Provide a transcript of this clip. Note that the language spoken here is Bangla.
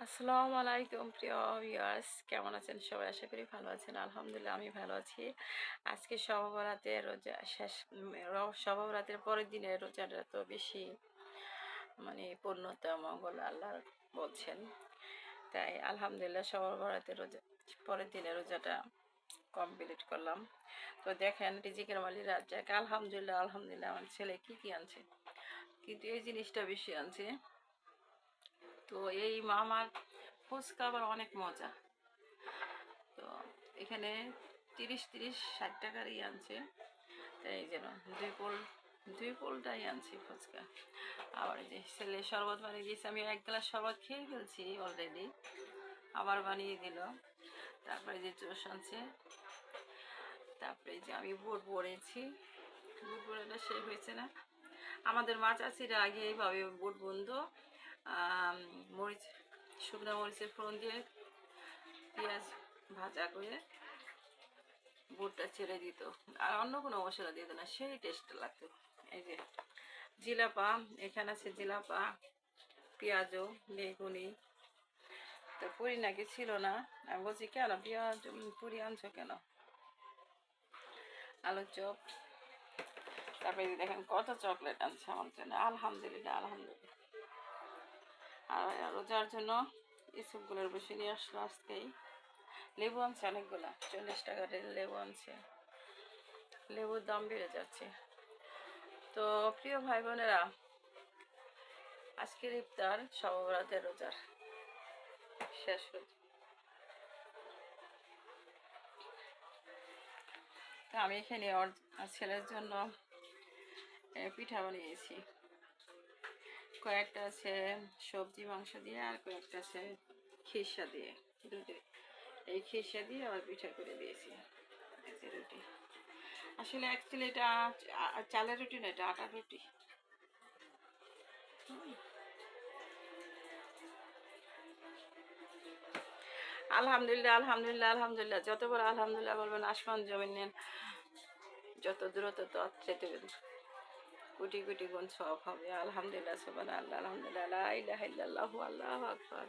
আসসালামু আলাইকুম প্রিয় ভিউয়ার্স, কেমন আছেন সবাই? আশা করি ভালো আছেন। আলহামদুলিল্লাহ আমি ভালো আছি। আজকে শবে বরাতের রোজা শেষ, শবে বরাতের পরের দিনের রোজাটা তো বেশি পূর্ণতা মঙ্গল আল্লাহ বলছেন। তাই আলহামদুলিল্লাহ শবে বরাতের রোজা পরের দিনের রোজাটা কমপ্লিট করলাম। তো দেখেন রিজিকের মালিক রাজ্জাক, আলহামদুলিল্লাহ আলহামদুলিল্লাহ আমার ছেলে কি আনছে, কিন্তু এই জিনিসটা বেশি আনছে। তো এই মামার ফুচকা আবার অনেক মজা। তো এখানে 30-60 টাকারই আনছে। তাই যেন দুই পোলটাই আনছি ফুচকা। আবার এই যে ছেলে শরবত বানিয়ে দিয়েছে, আমি 1 গ্লাস শরবত খেয়ে ফেলছি অলরেডি, আবার বানিয়ে দিল। তারপরে যে জুস আনছে, তারপরে যে আমি বুট বড়েছি, বুট বড়াটা শেষ হয়েছে না। আমাদের মা চাচিরা আগে এইভাবে বুট বন্ধ মরিচ, শুকনো মরিচের ফোড়ন দিয়ে পেঁয়াজ ভাজা করে বুটটা ছেড়ে দিত, আর অন্য কোনো মশলা দিত না, সেই টেস্ট লাগতো। এই যে জিলাপা, এখানে আছে জিলাপা, পেঁয়াজও, বেগুনি। তো পুরি নাকি ছিল না, আমি বলছি কেন পেঁয়াজ পুরি আনছো কেন, আলুর চপ। তারপরে দেখেন কত চকলেট আনছে আমার জন্য, আলহামদুলিল্লাহ আলহামদুলিল্লাহ। আর রোজার জন্য ইসবগুলোর বেশি নিয়ে আসলো আজকেই। লেবু আনছে অনেকগুলা, 40 টাকার লেবু আনছে। লেবুর দাম বেড়ে যাচ্ছে। তো প্রিয় ভাই বোনেরা, আজকের ইফতার শবে বরাতের রোজার শেষ রোজা। তো আমি এখানে ওর ছেলের জন্য পিঠা বানিয়েছি। কয়েকটা আছে সবজি মাংস দিয়ে, আর কয়েকটা আছে খিরসা দিয়ে, রুটি। এই খিরসা দিয়ে আবার পিঠা করে দিয়েছি। রুটি আসলে অ্যাকচুয়ালি এটা চালের রুটি না, এটা আটার রুটি। আলহামদুলিল্লাহ আলহামদুলিল্লাহ আলহামদুলিল্লাহ, যতবার আলহামদুলিল্লাহ বলবেন আসমান জমিনের যত দূরত্ব তত যেতে কোটি কোটি গুণ সওয়াব হবে। আলহামদুলিল্লাহ সুবহানাল্লাহ আলহামদুলিল্লাহ লা ইলাহা ইল্লাল্লাহু আল্লাহু আকবার।